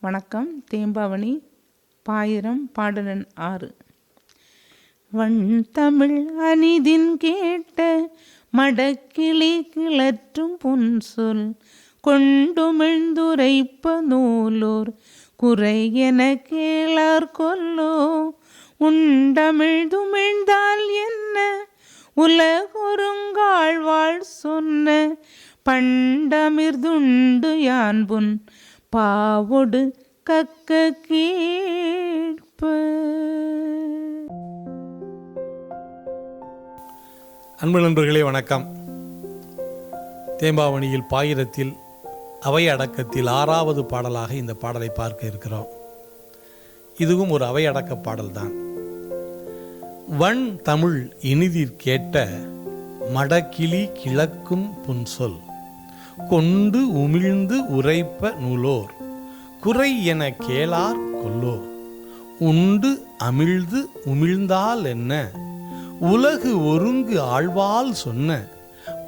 வணக்கம். தேம்பாவணி பாயிரம் பாடலன் 6. வண் தமிழ் அனிதின் கேட்ட மடக்கிளி கிளற்றும் புன்சொல் கொண்டுமிழ்ந்துரைப்ப நூலோர் குறையென கேளார் கொல்லோ. உண்டமிழ்துமிழ்ந்தால் என்ன உலகொருங்காழ்வாள் சொன்ன பண்டமிர்துண்டு யான்புன் பாவொடு கக்க கேட்ப. அன்பு நண்பர்களே வணக்கம். தேம்பாவணியில் பாயிரத்தில் அவை அடக்கத்தில் 6வது பாடலாக இந்த பாடலை பார்க்க இருக்கிறோம். இதுவும் ஒரு அவை அடக்க பாடல்தான். வண் தமிழ் இனிதிற் கேட்ட மடக்கிளி கிளக்கும் புன்சொல் கொண்டு உமிழ்ந்து உரைப்ப நூலோர் குறை என கேளார் கொல்லோ. உண்டு அமிழ்து உமிழ்ந்தால் என்ன உலகு ஒருங்கு ஆழ்வால் சொன்ன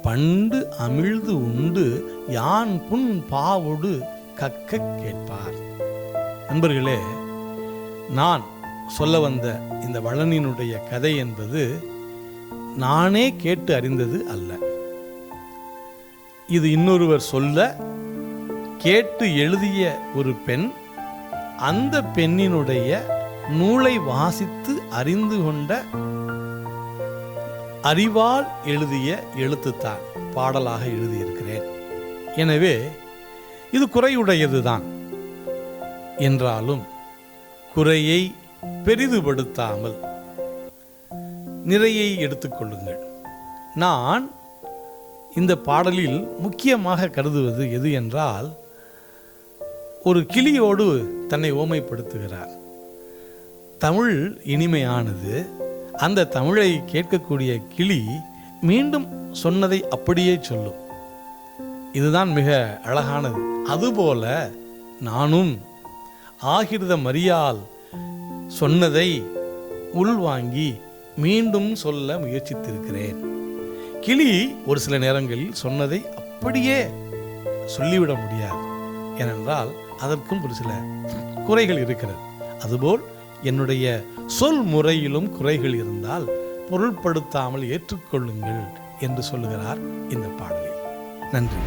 பண்டு அமிழ்து உண்டு யான் புன் பாவொடு கக்க கேட்பார். நண்பர்களே, நான் சொல்ல வந்த இந்த வளனினுடைய கதை என்பது நானே கேட்டு அறிந்தது அல்ல. இது இன்னொருவர் சொல்ல கேட்டு எழுதிய ஒரு பெண் அந்த பெண்ணினுடைய நூலை வாசித்து அறிந்து கொண்ட அறிவால் எழுதிய எழுத்துத்தான் பாடலாக எழுதியிருக்கிறேன். எனவே இது குறையுடையதுதான். என்றாலும் குறையை பெரிதுபடுத்தாமல் நிறையை எடுத்துக்கொள்ளுங்கள். நான் இந்த பாடலில் முக்கியமாக கருதுவது எது என்றால், ஒரு கிளியோடு தன்னை ஓமைப்படுத்துகிறார். தமிழ் இனிமையானது. அந்த தமிழை கேட்கக்கூடிய கிளி மீண்டும் சொன்னதை அப்படியே சொல்லும். இதுதான் மிக அழகானது. அதுபோல நானும் ஆகிருத மரியால் சொன்னதை உள்வாங்கி மீண்டும் சொல்ல முயற்சித்திருக்கிறேன். கிளி ஒரு சில நேரங்களில் சொன்னதை அப்படியே சொல்லிவிட முடியாது. ஏனென்றால் அதற்கும் ஒரு சில குறைகள் இருக்கிறது. அதுபோல் என்னுடைய சொல் முறையிலும் குறைகள் இருந்தால் பொருள்படுத்தாமல் ஏற்றுக்கொள்ளுங்கள் என்று சொல்லுகிறார் இந்த பாடலில். நன்றி.